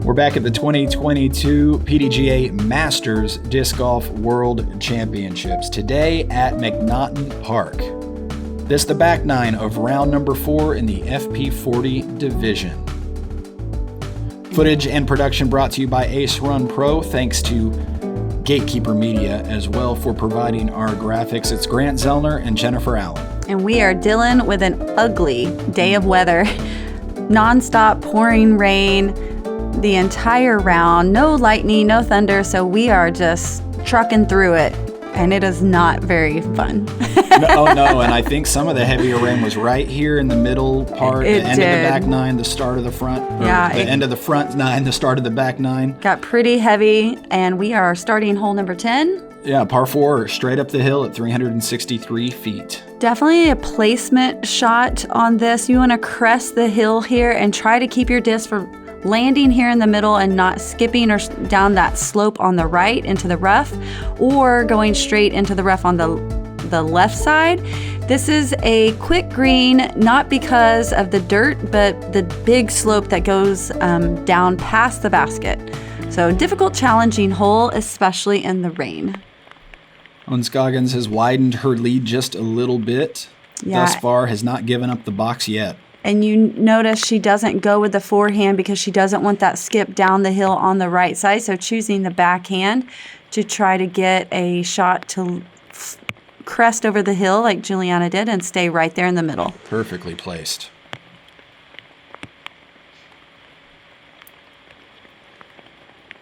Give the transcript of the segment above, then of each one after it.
We're back at the 2022 PDGA Masters Disc Golf World Championships, today at McNaughton Park. This is the back nine of round number 4 in the FP40 division. Footage and production brought to you by Ace Run Pro, thanks to Gatekeeper Media as well for providing our graphics. It's Grant Zellner and Jennifer Allen. And we are dealing with an ugly day of weather. Non-stop pouring rain the entire round, no lightning, no thunder, so we are just trucking through it, and it is not very fun. No, and I think some of the heavier rain was right here in the middle part, the end of the back nine, the start of the front, end of the front nine, the start of the back nine. Got pretty heavy, and we are starting hole number 10. Yeah, par 4, straight up the hill at 363 feet. Definitely a placement shot on this. You want to crest the hill here and try to keep your disc from landing here in the middle and not skipping or down that slope on the right into the rough, or going straight into the rough on the left side. This is a quick green, not because of the dirt, but the big slope that goes down past the basket. So difficult, challenging hole, especially in the rain. Scoggins has widened her lead just a little bit. Yeah. Thus far has not given up the box yet. And you notice she doesn't go with the forehand because she doesn't want that skip down the hill on the right side. So choosing the backhand to try to get a shot to crest over the hill like Juliana did and stay right there in the middle. Perfectly placed.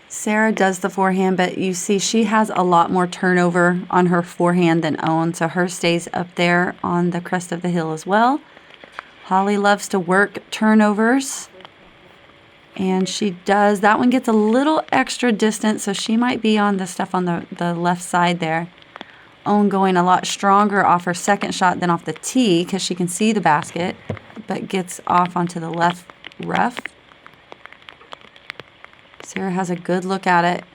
Sarah does the forehand, but you see she has a lot more turnover on her forehand than Owen, so hers stays up there on the crest of the hill as well. Holly loves to work turnovers, and she does. That one gets a little extra distance, so she might be on the stuff on the left side there. Owen going a lot stronger off her second shot than off the tee because she can see the basket, but gets off onto the left rough. Sarah has a good look at it.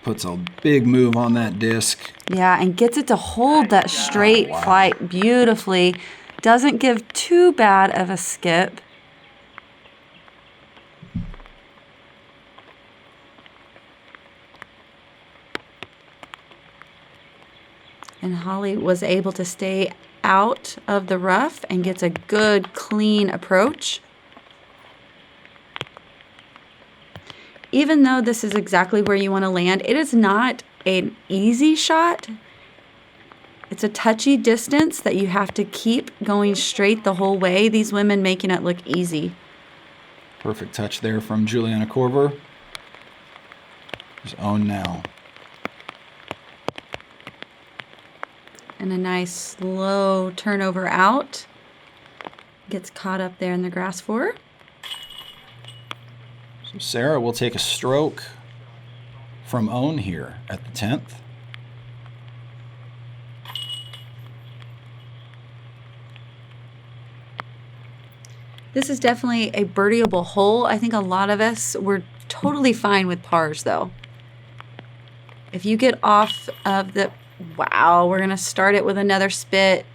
Puts a big move on that disc. Yeah, and gets it to hold that straight flight beautifully. Doesn't give too bad of a skip. And Holly was able to stay out of the rough and gets a good, clean approach. Even though this is exactly where you want to land, it is not an easy shot. It's a touchy distance that you have to keep going straight the whole way. These women making it look easy. Perfect touch there from Juliana Korver. His own now. And a nice slow turnover out. Gets caught up there in the grass for her. So Sarah will take a stroke from Owen here at the 10th. This is definitely a birdieable hole. I think a lot of us were totally fine with pars, though. If you get off of the... Wow, we're going to start it with another spit.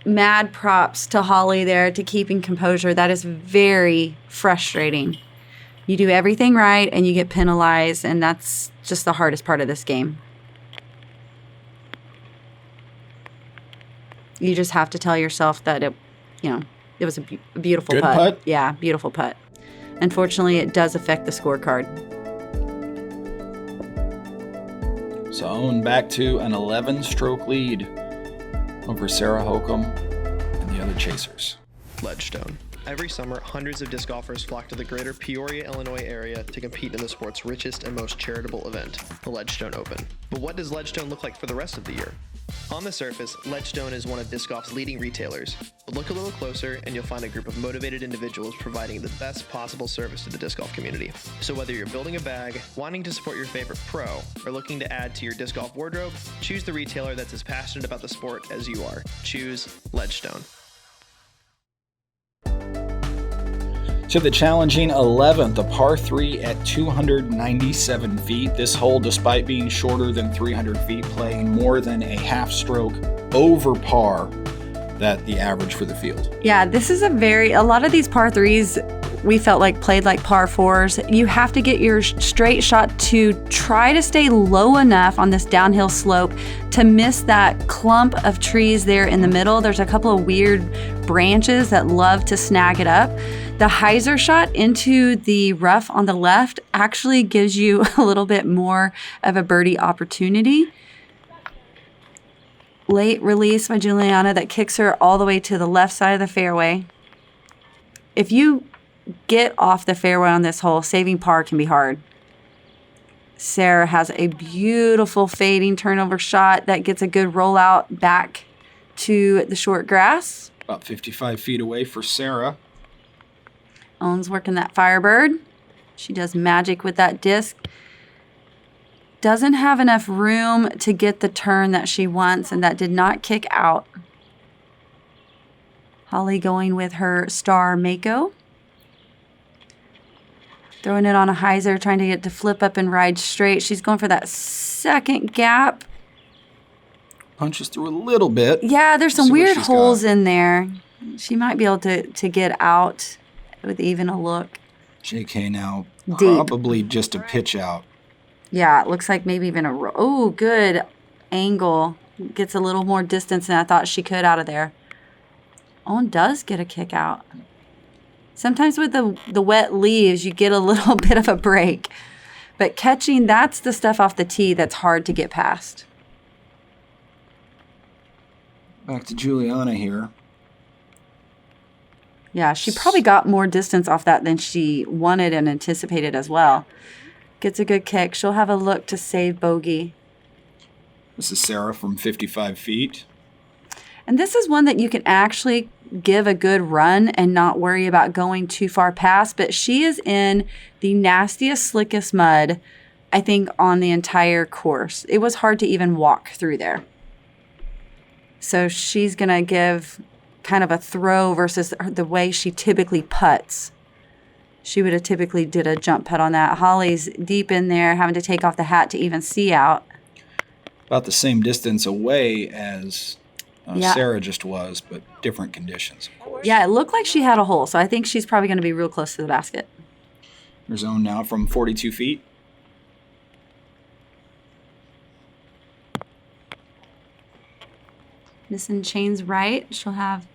Mad props to Holly there to keeping composure. That is very frustrating. You do everything right and you get penalized, and that's just the hardest part of this game. You just have to tell yourself that it was a beautiful Good putt. putt? Yeah, beautiful putt. Unfortunately, it does affect the scorecard. So Owen back to an 11-stroke lead over Sarah Hokom and the other chasers. Ledgestone. Every summer, hundreds of disc golfers flock to the greater Peoria, Illinois area to compete in the sport's richest and most charitable event, the Ledgestone Open. But what does Ledgestone look like for the rest of the year? On the surface, Ledgestone is one of disc golf's leading retailers, but look a little closer and you'll find a group of motivated individuals providing the best possible service to the disc golf community. So whether you're building a bag, wanting to support your favorite pro, or looking to add to your disc golf wardrobe, choose the retailer that's as passionate about the sport as you are. Choose Ledgestone. To the challenging 11th, a par 3 at 297 feet. This hole, despite being shorter than 300 feet, playing more than a half stroke over par that the average for the field. Yeah, this is a lot of these par threes we felt like played like par fours. You have to get your straight shot to try to stay low enough on this downhill slope to miss that clump of trees there in the middle. There's a couple of weird branches that love to snag it up. The hyzer shot into the rough on the left actually gives you a little bit more of a birdie opportunity. Late release by Juliana that kicks her all the way to the left side of the fairway. If you get off the fairway on this hole, saving par can be hard. Sarah has a beautiful fading turnover shot that gets a good rollout back to the short grass. About 55 feet away for Sarah. Owen's working that Firebird. She does magic with that disc. Doesn't have enough room to get the turn that she wants, and that did not kick out. Holly going with her star Mako. Throwing it on a hyzer, trying to get to flip up and ride straight. She's going for that second gap. Punches through a little bit. Yeah, there's some weird holes in there. She might be able to get out with even a look. JK now Deep. Probably just a pitch out. Yeah, it looks like maybe even oh, good angle. Gets a little more distance than I thought she could out of there. Owen does get a kick out. Sometimes with the wet leaves, you get a little bit of a break. But catching, that's the stuff off the tee that's hard to get past. Back to Juliana here. Yeah, she probably got more distance off that than she wanted and anticipated as well. Gets a good kick. She'll have a look to save bogey. This is Sarah from 55 feet. And this is one that you can actually give a good run and not worry about going too far past. But she is in the nastiest, slickest mud, I think, on the entire course. It was hard to even walk through there. So she's going to give kind of a throw versus the way she typically putts. She would have typically did a jump putt on that. Holly's deep in there, having to take off the hat to even see out. About the same distance away as Sarah just was, but different conditions, of course. Yeah, it looked like she had a hole, so I think she's probably going to be real close to the basket. There's Owen now from 42 feet. Missing chains right. She'll have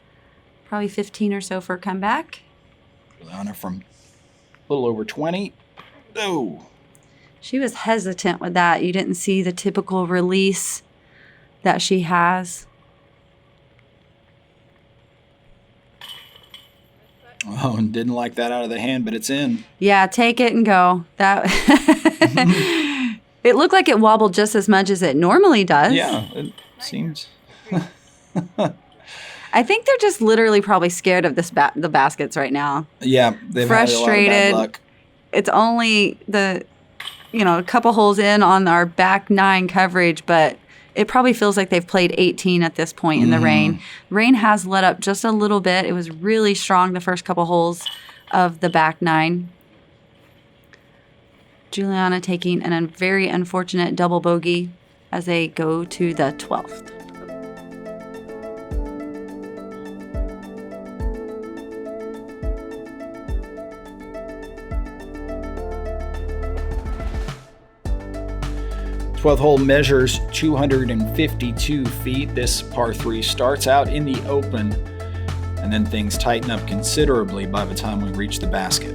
probably 15 or so for a comeback. Juliana from a little over 20. Oh. She was hesitant with that. You didn't see the typical release that she has. Oh, and didn't like that out of the hand, but it's in. Yeah, take it and go. That It looked like it wobbled just as much as it normally does. Yeah, it seems. I think they're just literally probably scared of the baskets right now. Yeah, they've frustrated. Had a lot of bad luck. It's only a couple holes in on our back nine coverage, but it probably feels like they've played 18 at this point in the rain. Rain has let up just a little bit. It was really strong the first couple holes of the back nine. Juliana taking a very unfortunate double bogey as they go to the 12th. The 12th hole measures 252 feet. This par 3 starts out in the open, and then things tighten up considerably by the time we reach the basket.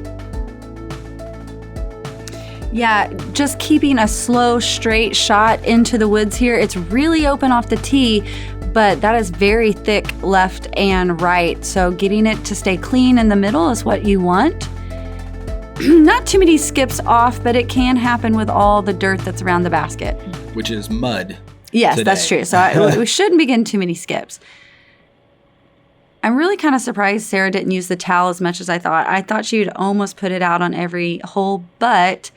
Yeah, just keeping a slow, straight shot into the woods here. It's really open off the tee, but that is very thick left and right. So getting it to stay clean in the middle is what you want. Not too many skips off, but it can happen with all the dirt that's around the basket. Which is mud. Yes, today. That's true. So we shouldn't be getting too many skips. I'm really kind of surprised Sarah didn't use the towel as much as I thought. I thought she would almost put it out on every hole, but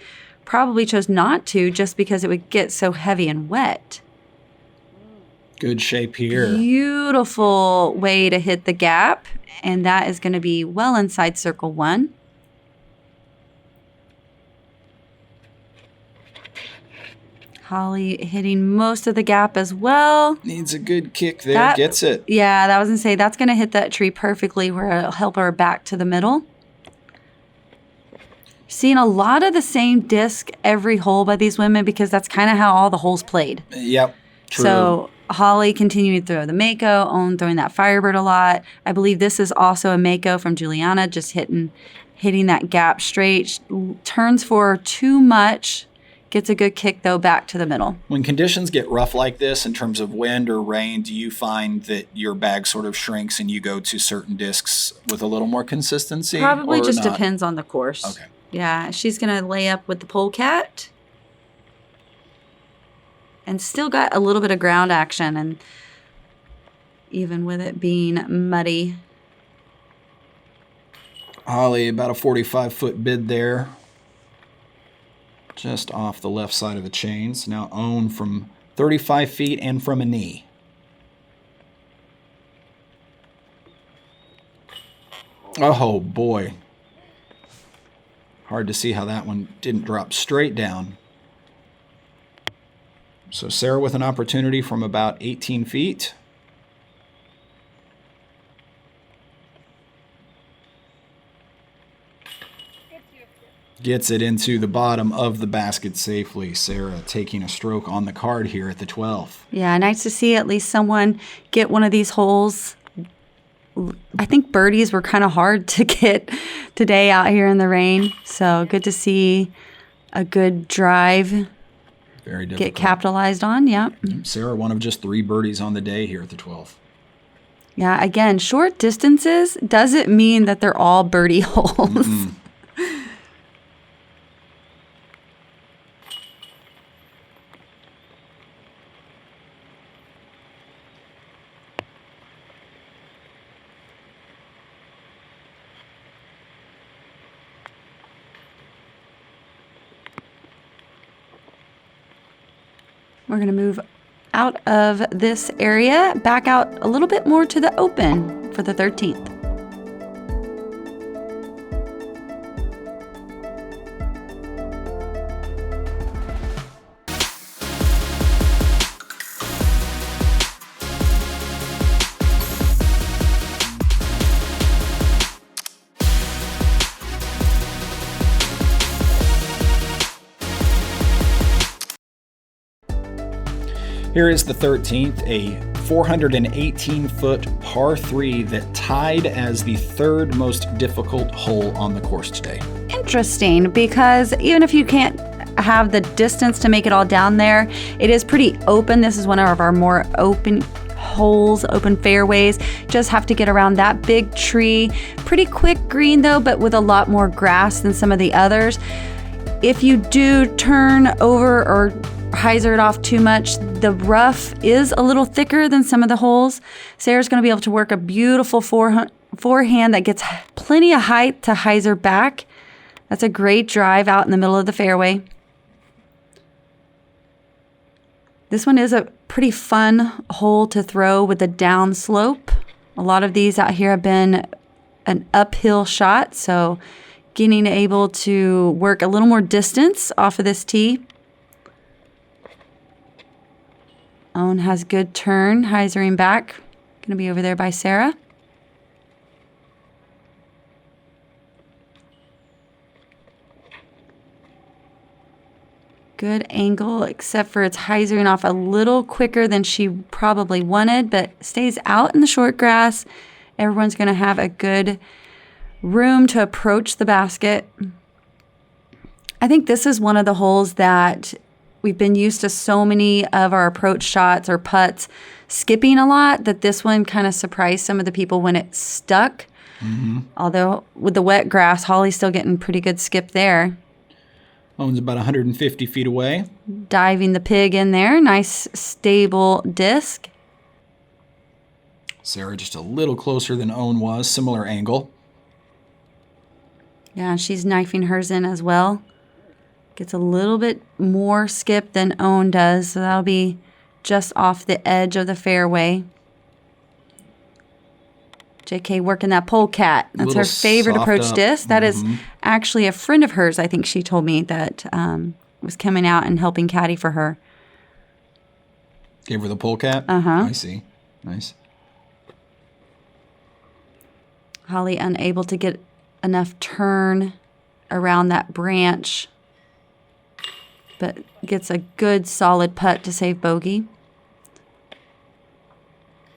probably chose not to just because it would get so heavy and wet. Good shape here. Beautiful way to hit the gap, and that is going to be well inside circle 1. Holly hitting most of the gap as well. Needs a good kick there. Gets it. Yeah, that was going to say, that's going to hit that tree perfectly where it'll help her back to the middle. Seeing a lot of the same disc every hole by these women because that's kind of how all the holes played. Yep, true. So Holly continuing to throw the Mako, Owen throwing that Firebird a lot. I believe this is also a Mako from Juliana, just hitting that gap straight. She turns for too much. Gets a good kick, though, back to the middle. When conditions get rough like this in terms of wind or rain, do you find that your bag sort of shrinks and you go to certain discs with a little more consistency? Probably just not? Depends on the course. Okay. Yeah, she's going to lay up with the polecat. And still got a little bit of ground action, and even with it being muddy. Holly, about a 45-foot bid there. Just off the left side of the chains. Now Owen from 35 feet and from a knee. Oh, boy. Hard to see how that one didn't drop straight down. So Sarah with an opportunity from about 18 feet. Gets it into the bottom of the basket safely. Sarah taking a stroke on the card here at the 12. Yeah, nice to see at least someone get one of these holes. I think birdies were kind of hard to get today out here in the rain. So good to see a good drive Very difficult. get capitalized on. Yeah. Sarah, one of just 3 birdies on the day here at the 12. Yeah, again, short distances doesn't mean that they're all birdie holes. Mm-mm. We're going to move out of this area, back out a little bit more to the open for the 13th. Here is the 13th, a 418-foot par 3 that tied as the 3rd most difficult hole on the course today. Interesting, because even if you can't have the distance to make it all down there, it is pretty open. This is one of our more open holes, open fairways. Just have to get around that big tree. Pretty quick green though, but with a lot more grass than some of the others. If you do turn over or hyzer it off too much, the rough is a little thicker than some of the holes. Sarah's going to be able to work a beautiful forehand that gets plenty of height to hyzer back. That's a great drive out in the middle of the fairway. This one is a pretty fun hole to throw with a down slope. A lot of these out here have been an uphill shot, so getting able to work a little more distance off of this tee. Owen has good turn, hyzering back. Going to be over there by Sarah. Good angle, except for it's hyzering off a little quicker than she probably wanted, but stays out in the short grass. Everyone's going to have a good room to approach the basket. I think this is one of the holes that we've been used to so many of our approach shots or putts skipping a lot that this one kind of surprised some of the people when it stuck. Mm-hmm. Although with the wet grass, Holly's still getting pretty good skip there. Owen's about 150 feet away. Diving the pig in there. Nice stable disc. Sarah just a little closer than Owen was. Similar angle. Yeah, and she's knifing hers in as well. Gets a little bit more skip than Owen does, so that'll be just off the edge of the fairway. JK working that polecat. That's her favorite approach disc. That is actually a friend of hers, I think she told me, that was coming out and helping caddy for her. Gave her the pull cap? Uh-huh. I see. Nice. Holly unable to get enough turn around that branch, but gets a good solid putt to save bogey.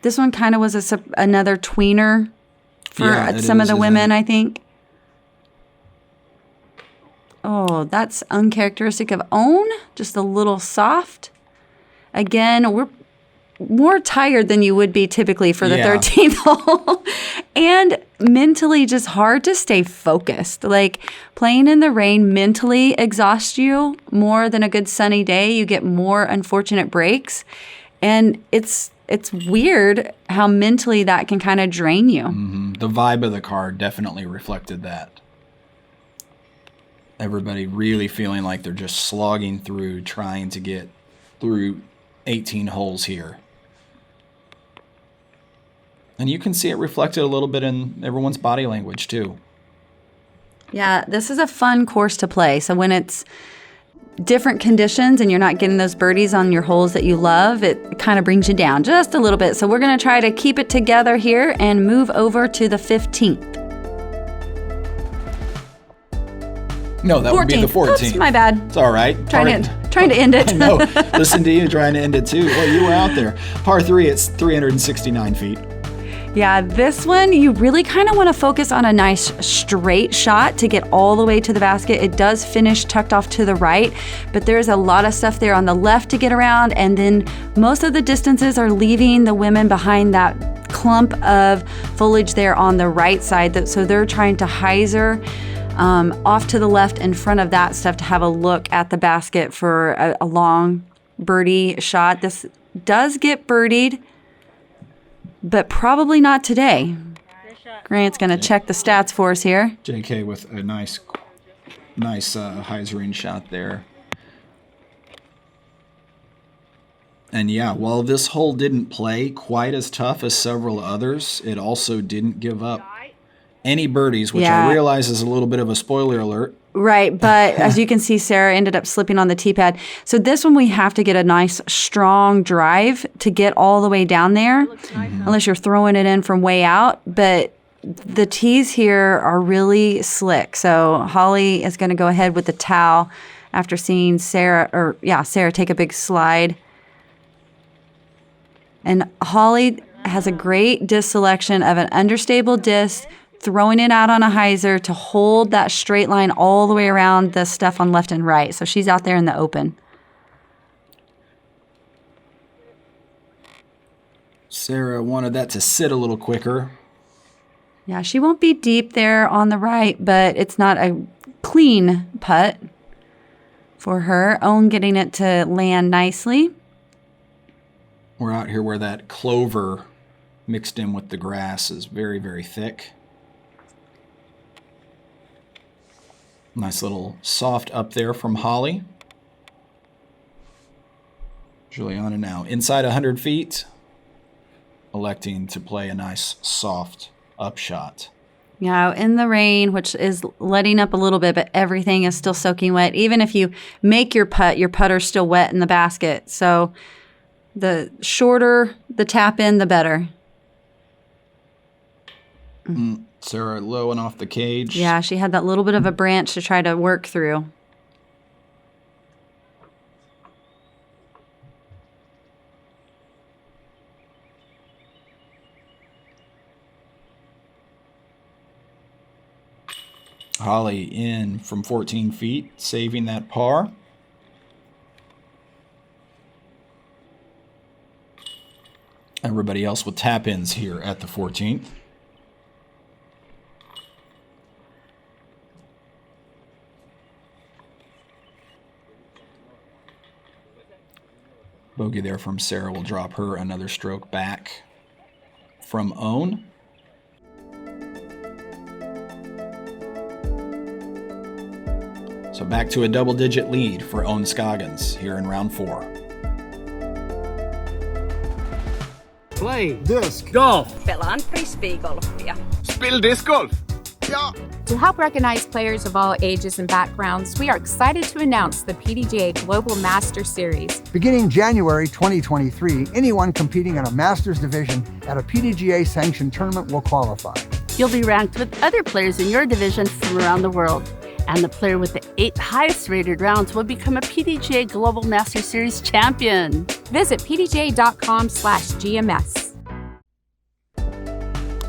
This one kind of was another tweener for some of the women, I think. Oh, that's uncharacteristic of Own. Just a little soft. Again, we're more tired than you would be typically for the 13th hole. And mentally just hard to stay focused. Like, playing in the rain mentally exhausts you more than a good sunny day. You get more unfortunate breaks. And it's weird how mentally that can kind of drain you. Mm-hmm. The vibe of the card definitely reflected that. Everybody really feeling like they're just slogging through, trying to get through 18 holes here. And you can see it reflected a little bit in everyone's body language, too. Yeah, this is a fun course to play. So when it's different conditions and you're not getting those birdies on your holes that you love, it kind of brings you down just a little bit. So we're going to try to keep it together here and move over to the 15th. No, that would be the 14th. Oops, my bad. It's all right. Trying to end it. I know. Listen to you trying to end it, too. Well, you were out there. Par 3, it's 369 feet. Yeah, this one, you really kind of want to focus on a nice straight shot to get all the way to the basket. It does finish tucked off to the right, but there's a lot of stuff there on the left to get around, and then most of the distances are leaving the women behind that clump of foliage there on the right side. So they're trying to hyzer off to the left in front of that stuff to have a look at the basket for a long birdie shot. This does get birdied, but probably not today. Grant's going to check the stats for us here. JK with a nice hyzering shot there. And yeah, while this hole didn't play quite as tough as several others, it also didn't give up any birdies, which I realize is a little bit of a spoiler alert. Right, but as you can see, Sarah ended up slipping on the tee pad. So this one we have to get a nice, strong drive to get all the way down there, unless you're throwing it in from way out. But the tees here are really slick. So Holly is going to go ahead with the towel after seeing Sarah take a big slide. And Holly has a great disc selection of an understable disc, throwing it out on a hyzer to hold that straight line all the way around the stuff on left and right. So she's out there in the open. Sarah wanted that to sit a little quicker. Yeah, she won't be deep there on the right, but it's not a clean putt for her. Own getting it to land nicely. We're out here where that clover mixed in with the grass is very, very thick. Nice little soft up there from Holly. Juliana now inside 100 feet, electing to play a nice soft upshot. Yeah, in the rain, which is letting up a little bit, but everything is still soaking wet. Even if you make your putter's still wet in the basket. So the shorter the tap in, the better. Sarah low and off the cage. Yeah, she had that little bit of a branch to try to work through. Holly in from 14 feet, saving that par. Everybody else with tap-ins here at the 14th. Bogey there from Sarah will drop her another stroke back from Own. So back to a double-digit lead for Own Scoggins here in round 4. Play disc golf. Pelaan frisbeegolfia. Spill disc golf. Ja, To help recognize players of all ages and backgrounds, we are excited to announce the PDGA Global Master Series. Beginning January 2023, anyone competing in a Masters division at a PDGA sanctioned tournament will qualify. You'll be ranked with other players in your division from around the world. And the player with the 8 highest rated rounds will become a PDGA Global Master Series champion. Visit pdga.com/GMS.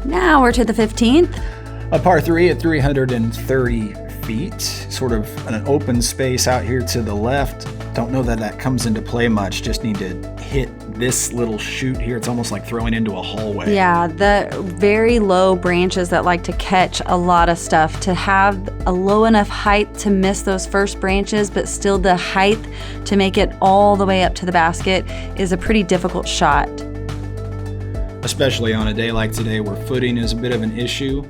Now we're to the 15th. A par 3 at 330 feet, sort of an open space out here to the left. Don't know that that comes into play much, just need to hit this little chute here. It's almost like throwing into a hallway. Yeah, the very low branches that like to catch a lot of stuff. To have a low enough height to miss those first branches, but still the height to make it all the way up to the basket is a pretty difficult shot. Especially on a day like today where footing is a bit of an issue.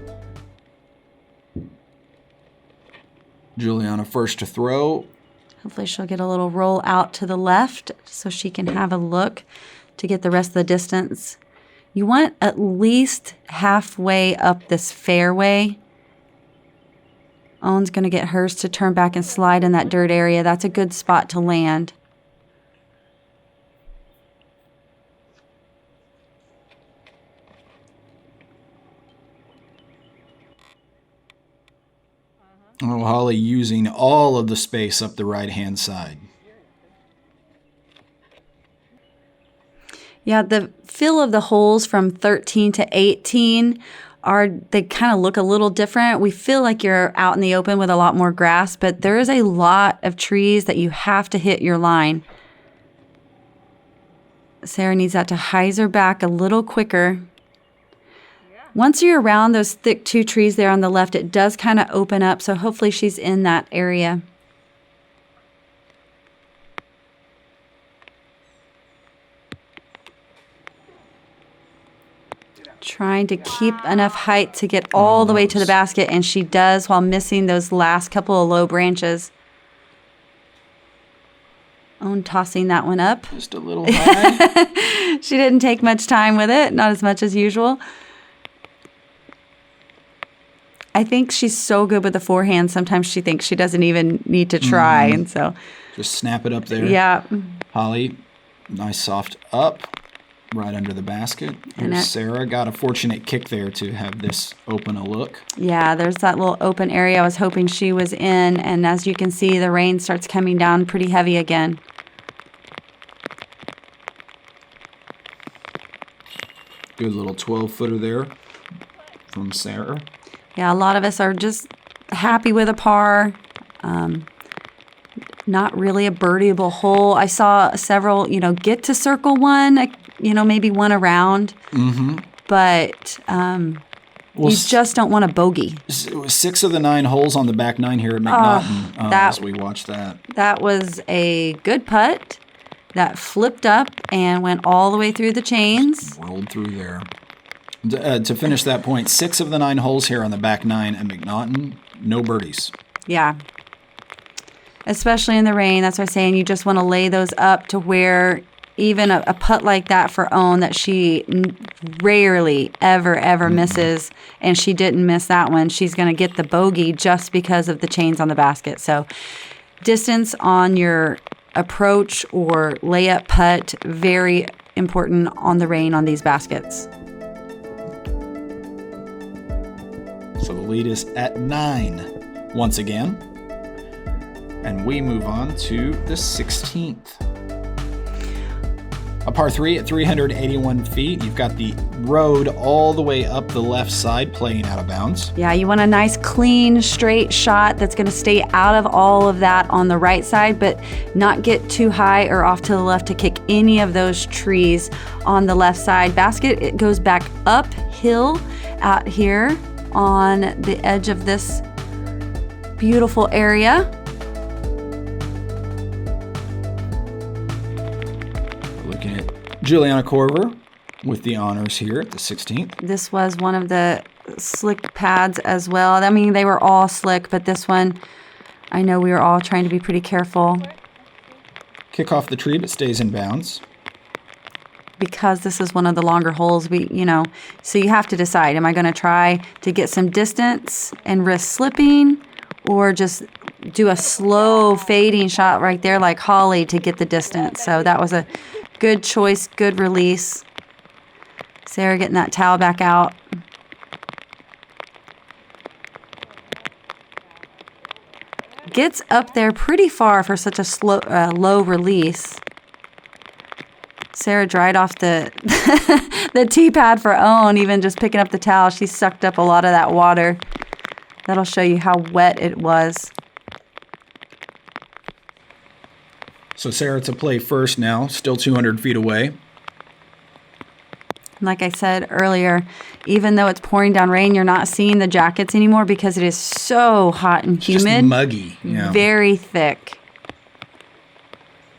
Juliana first to throw. Hopefully she'll get a little roll out to the left so she can have a look to get the rest of the distance. You want at least halfway up this fairway. Owen's going to get hers to turn back and slide in that dirt area. That's a good spot to land. Oh, Holly using all of the space up the right-hand side. Yeah, the feel of the holes from 13 to 18 they kind of look a little different. We feel like you're out in the open with a lot more grass, but there is a lot of trees that you have to hit your line. Sarah needs that to hyzer back a little quicker. Once you're around those thick 2 trees there on the left, it does kind of open up, so hopefully she's in that area. Trying to keep enough height to get all the way to the basket, and she does while missing those last couple of low branches. Owen tossing that one up. Just a little high. She didn't take much time with it, not as much as usual. I think she's so good with the forehand, sometimes she thinks she doesn't even need to try, and so. Just snap it up there. Yeah. Holly, nice soft up, right under the basket. Here's Sarah, got a fortunate kick there to have this open a look. Yeah, there's that little open area I was hoping she was in, and as you can see, the rain starts coming down pretty heavy again. Good little 12-footer there from Sarah. Yeah, a lot of us are just happy with a par. Not really a birdieable hole. I saw several, get to circle one, maybe one around. Mm-hmm. But you just don't want a bogey. 6 of the 9 holes on the back 9 here at McNaughton as we watched that. That was a good putt that flipped up and went all the way through the chains. Rolled through there. To finish that point, 6 of the 9 holes here on the back 9 at McNaughton, no birdies. Yeah. Especially in the rain. That's why I'm saying you just want to lay those up to where even a putt like that for Owen that she rarely, ever misses, and she didn't miss that one, she's going to get the bogey just because of the chains on the basket. So distance on your approach or layup putt, very important on the rain on these baskets. So the lead is at 9 once again. And we move on to the 16th. A par 3 at 381 feet. You've got the road all the way up the left side playing out of bounds. Yeah, you want a nice, clean, straight shot that's going to stay out of all of that on the right side, but not get too high or off to the left to kick any of those trees on the left side. Basket, it goes back uphill out here on the edge of this beautiful area. Looking at Juliana Korver with the honors here at the 16th. This was one of the slick pads as well. I mean, they were all slick, but this one, I know we were all trying to be pretty careful. Kick off the tree, but stays in bounds. because this is one of the longer holes, so you have to decide, am I going to try to get some distance and risk slipping, or just do a slow fading shot right there like Holly to get the distance? So that was a good choice, good release. Sarah getting that towel back out. Gets up there pretty far for such a low release. Sarah dried off the the tee pad for Owen, even just picking up the towel. She sucked up a lot of that water. That'll show you how wet it was. So Sarah to play first now, still 200 feet away. Like I said earlier, even though it's pouring down rain, you're not seeing the jackets anymore because it is so hot and humid. Just muggy. Yeah. Very thick.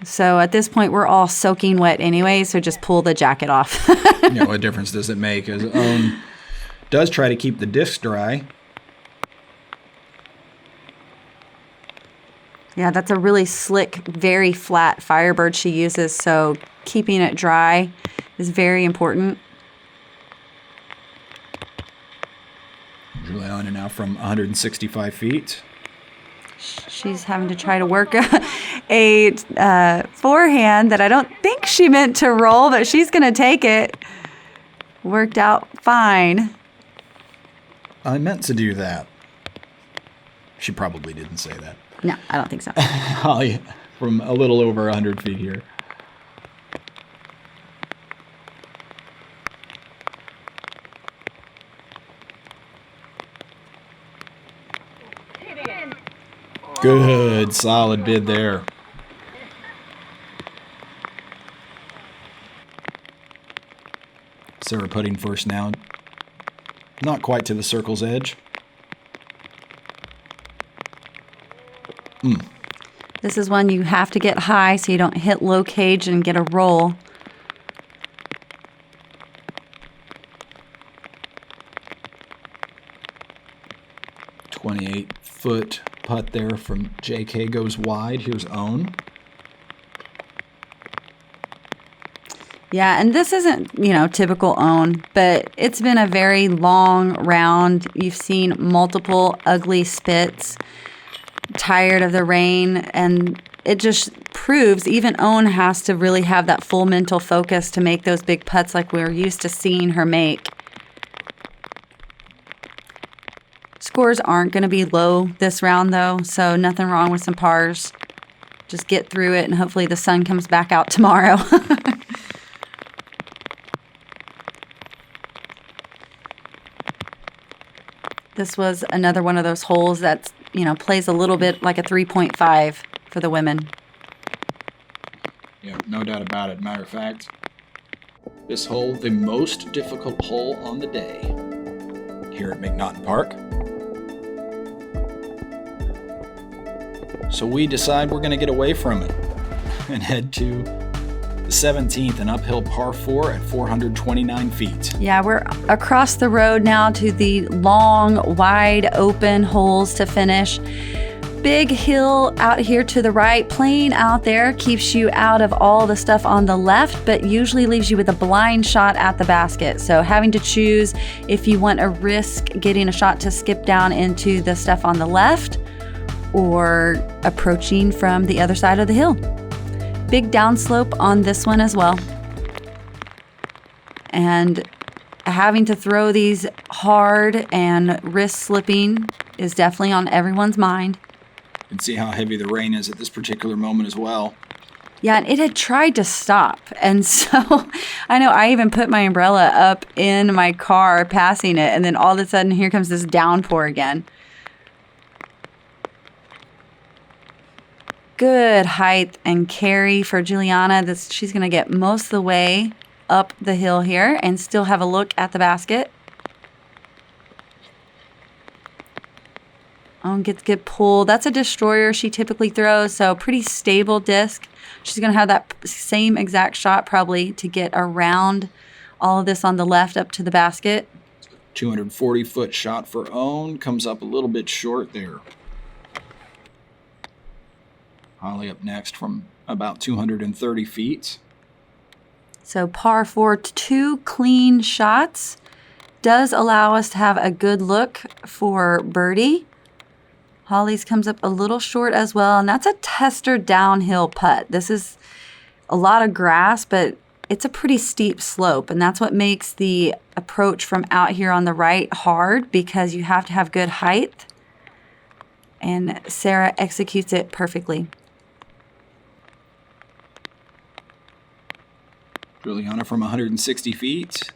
So at this point, we're all soaking wet anyway, so just pull the jacket off. What difference does it make? As Owen does try to keep the discs dry. Yeah, that's a really slick, very flat Firebird she uses, so keeping it dry is very important. Juliana now from 165 feet. She's having to try to work a forehand that I don't think she meant to roll, but she's going to take it. Worked out fine. I meant to do that. She probably didn't say that. No, I don't think so. Holly from a little over 100 feet here. Good, solid bid there. Sarah putting first now. Not quite to the circle's edge. This is one you have to get high so you don't hit low cage and get a roll. .28-foot putt there from JK goes wide. Here's Owen. Yeah, and this isn't, typical Owen, but it's been a very long round. You've seen multiple ugly spits, tired of the rain, and it just proves even Owen has to really have that full mental focus to make those big putts like we're used to seeing her make. Scores aren't going to be low this round, though, so nothing wrong with some pars. Just get through it, and hopefully the sun comes back out tomorrow. This was another one of those holes that's, plays a little bit like a 3.5 for the women. Yeah, no doubt about it. Matter of fact, this hole, the most difficult hole on the day here at McNaughton Park. So we decide we're going to get away from it and head to the 17th, an uphill par 4 at 429 feet. Yeah, we're across the road now to the long, wide open holes to finish. Big hill out here to the right. Playing out there keeps you out of all the stuff on the left, but usually leaves you with a blind shot at the basket. So having to choose if you want to risk getting a shot to skip down into the stuff on the left or approaching from the other side of the hill. Big downslope on this one as well. And having to throw these hard and risk slipping is definitely on everyone's mind. You can see how heavy the rain is at this particular moment as well. Yeah, and it had tried to stop. And so I know I even put my umbrella up in my car passing it, and then all of a sudden here comes this downpour again. Good height and carry for Juliana. She's going to get most of the way up the hill here and still have a look at the basket. Oh, gets good pull. That's a destroyer she typically throws, so pretty stable disc. She's going to have that same exact shot probably to get around all of this on the left up to the basket. 240-foot shot for Owen. Comes up a little bit short there. Holly up next from about 230 feet. So par 4, 2 clean shots does allow us to have a good look for birdie. Holly's comes up a little short as well, and that's a tester downhill putt. This is a lot of grass, but it's a pretty steep slope, and that's what makes the approach from out here on the right hard, because you have to have good height, and Sarah executes it perfectly. Juliana from 160 feet.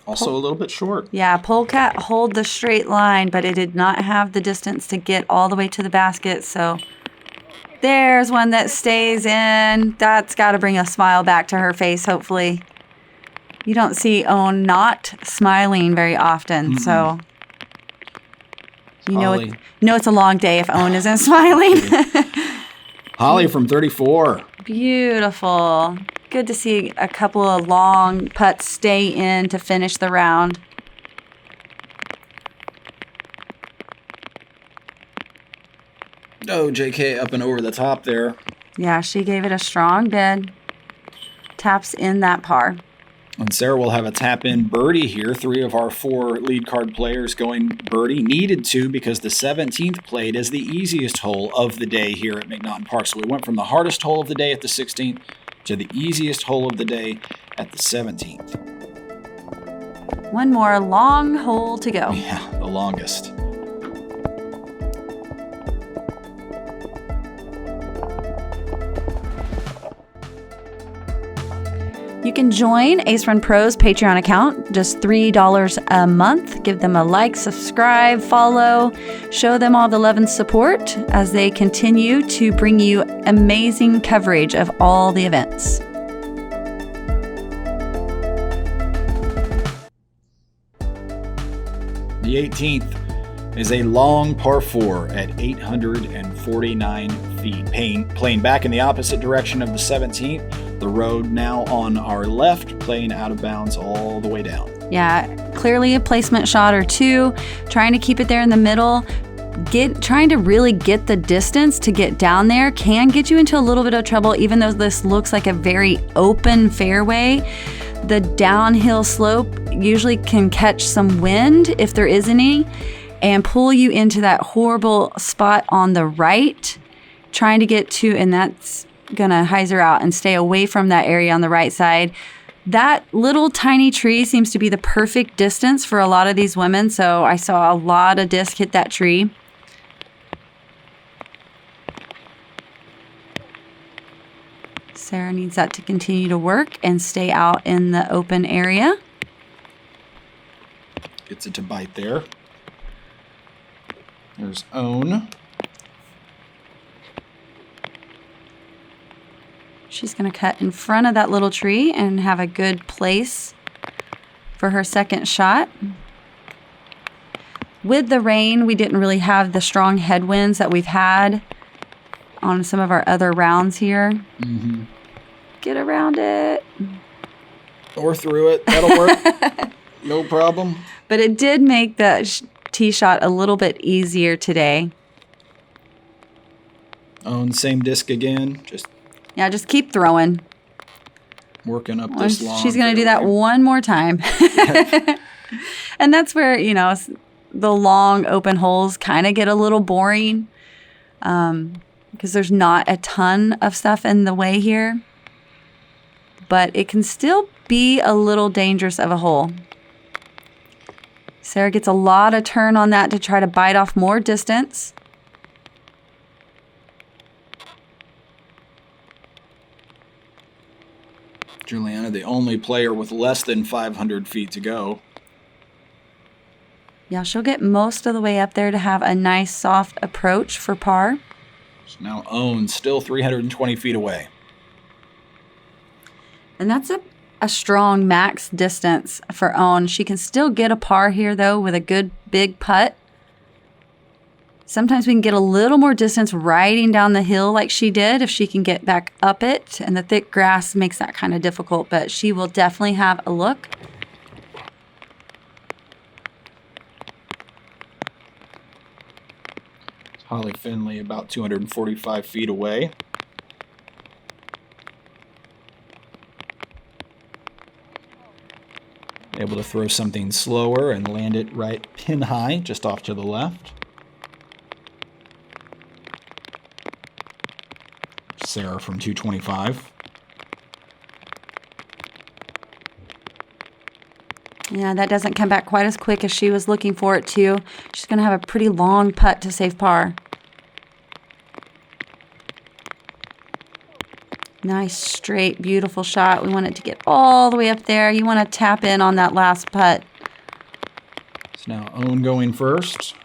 Also a little bit short. Yeah, Polecat hold the straight line, but it did not have the distance to get all the way to the basket, so there's one that stays in. That's got to bring a smile back to her face, hopefully. You don't see Owen not smiling very often, so you know it's a long day if Owen isn't smiling. Holly from 34. Beautiful. Good to see a couple of long putts stay in to finish the round. Oh, JK up and over the top there. Yeah, she gave it a strong bid. Taps in that par. And Sarah will have a tap-in birdie here. 3 of our 4 lead card players going birdie. Needed to, because the 17th played as the easiest hole of the day here at McNaughton Park. So we went from the hardest hole of the day at the 16th to the easiest hole of the day at the 17th. One more long hole to go. Yeah, the longest. You can join Ace Run Pro's Patreon account, just $3 a month. Give them a like, subscribe, follow, show them all the love and support as they continue to bring you amazing coverage of all the events. The 18th is a long par 4 at 849 feet. Playing back in the opposite direction of the 17th. The road now on our left, playing out of bounds all the way down. Yeah, clearly a placement shot or two. Trying to keep it there in the middle. Trying to really get the distance to get down there can get you into a little bit of trouble, even though this looks like a very open fairway. The downhill slope usually can catch some wind, if there is any, and pull you into that horrible spot on the right. Trying to get to, and that's gonna hyzer out and stay away from that area on the right side. That little tiny tree seems to be the perfect distance for a lot of these women, so I saw a lot of disc hit that tree. Sarah needs that to continue to work and stay out in the open area. Gets it to bite there. There's Own. She's going to cut in front of that little tree and have a good place for her second shot. With the rain, we didn't really have the strong headwinds that we've had on some of our other rounds here. Mm-hmm. Get around it. Or through it. That'll work. No problem. But it did make the tee shot a little bit easier today. Own same disc again. Just keep throwing. Working up this long. She's going to do that one more time. And that's where, the long open holes kind of get a little boring because there's not a ton of stuff in the way here. But it can still be a little dangerous of a hole. Sarah gets a lot of turn on that to try to bite off more distance. Juliana, the only player with less than 500 feet to go. Yeah, she'll get most of the way up there to have a nice soft approach for par. So now Own still 320 feet away. And that's a strong max distance for Own. She can still get a par here, though, with a good big putt. Sometimes we can get a little more distance riding down the hill like she did if she can get back up it. And the thick grass makes that kind of difficult, but she will definitely have a look. Holly Finley about 245 feet away. Able to throw something slower and land it right pin high, just off to the left. Sarah from 225. Yeah, that doesn't come back quite as quick as she was looking for it to. She's going to have a pretty long putt to save par. Nice, straight, beautiful shot. We want it to get all the way up there. You want to tap in on that last putt. It's now Owen going first.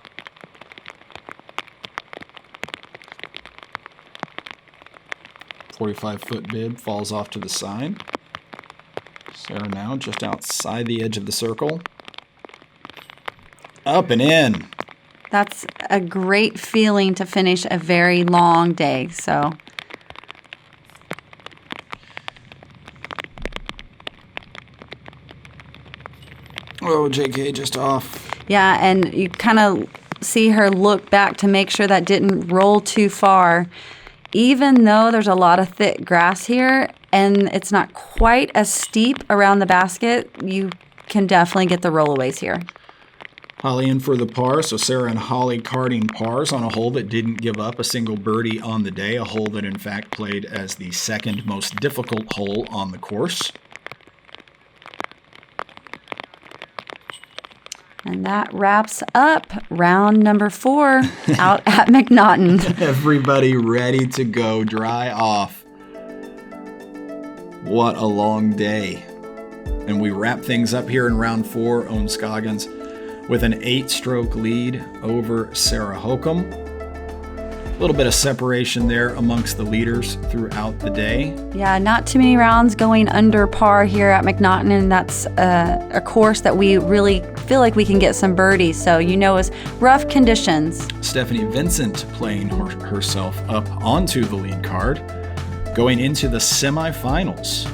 .45-foot bib falls off to the side. Sarah now just outside the edge of the circle. Up and in. That's a great feeling to finish a very long day. So oh, JK just off. yeah, and you kind of see her look back to make sure that didn't roll too far. Even though there's a lot of thick grass here and it's not quite as steep around the basket, you can definitely get the rollaways here. Holly in for the par, so Sarah and Holly carding pars on a hole that didn't give up a single birdie on the day, a hole that in fact played as the second most difficult hole on the course. And that wraps up round number 4 out at McNaughton. Everybody ready to go dry off. What a long day. And we wrap things up here in round 4, Owen Scoggins with an 8-stroke lead over Sarah Hokom. A little bit of separation there amongst the leaders throughout the day. Yeah, not too many rounds going under par here at McNaughton, and that's a course that we really feel like we can get some birdies. So, it's rough conditions. Stephanie Vincent playing herself up onto the lead card, going into the semifinals.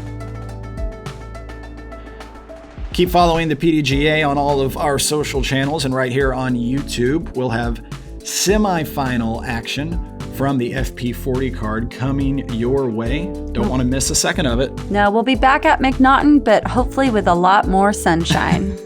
Keep following the PDGA on all of our social channels, and right here on YouTube, we'll have semifinal action from the FP40 card coming your way. Don't want to miss a second of it. No, we'll be back at McNaughton, but hopefully with a lot more sunshine.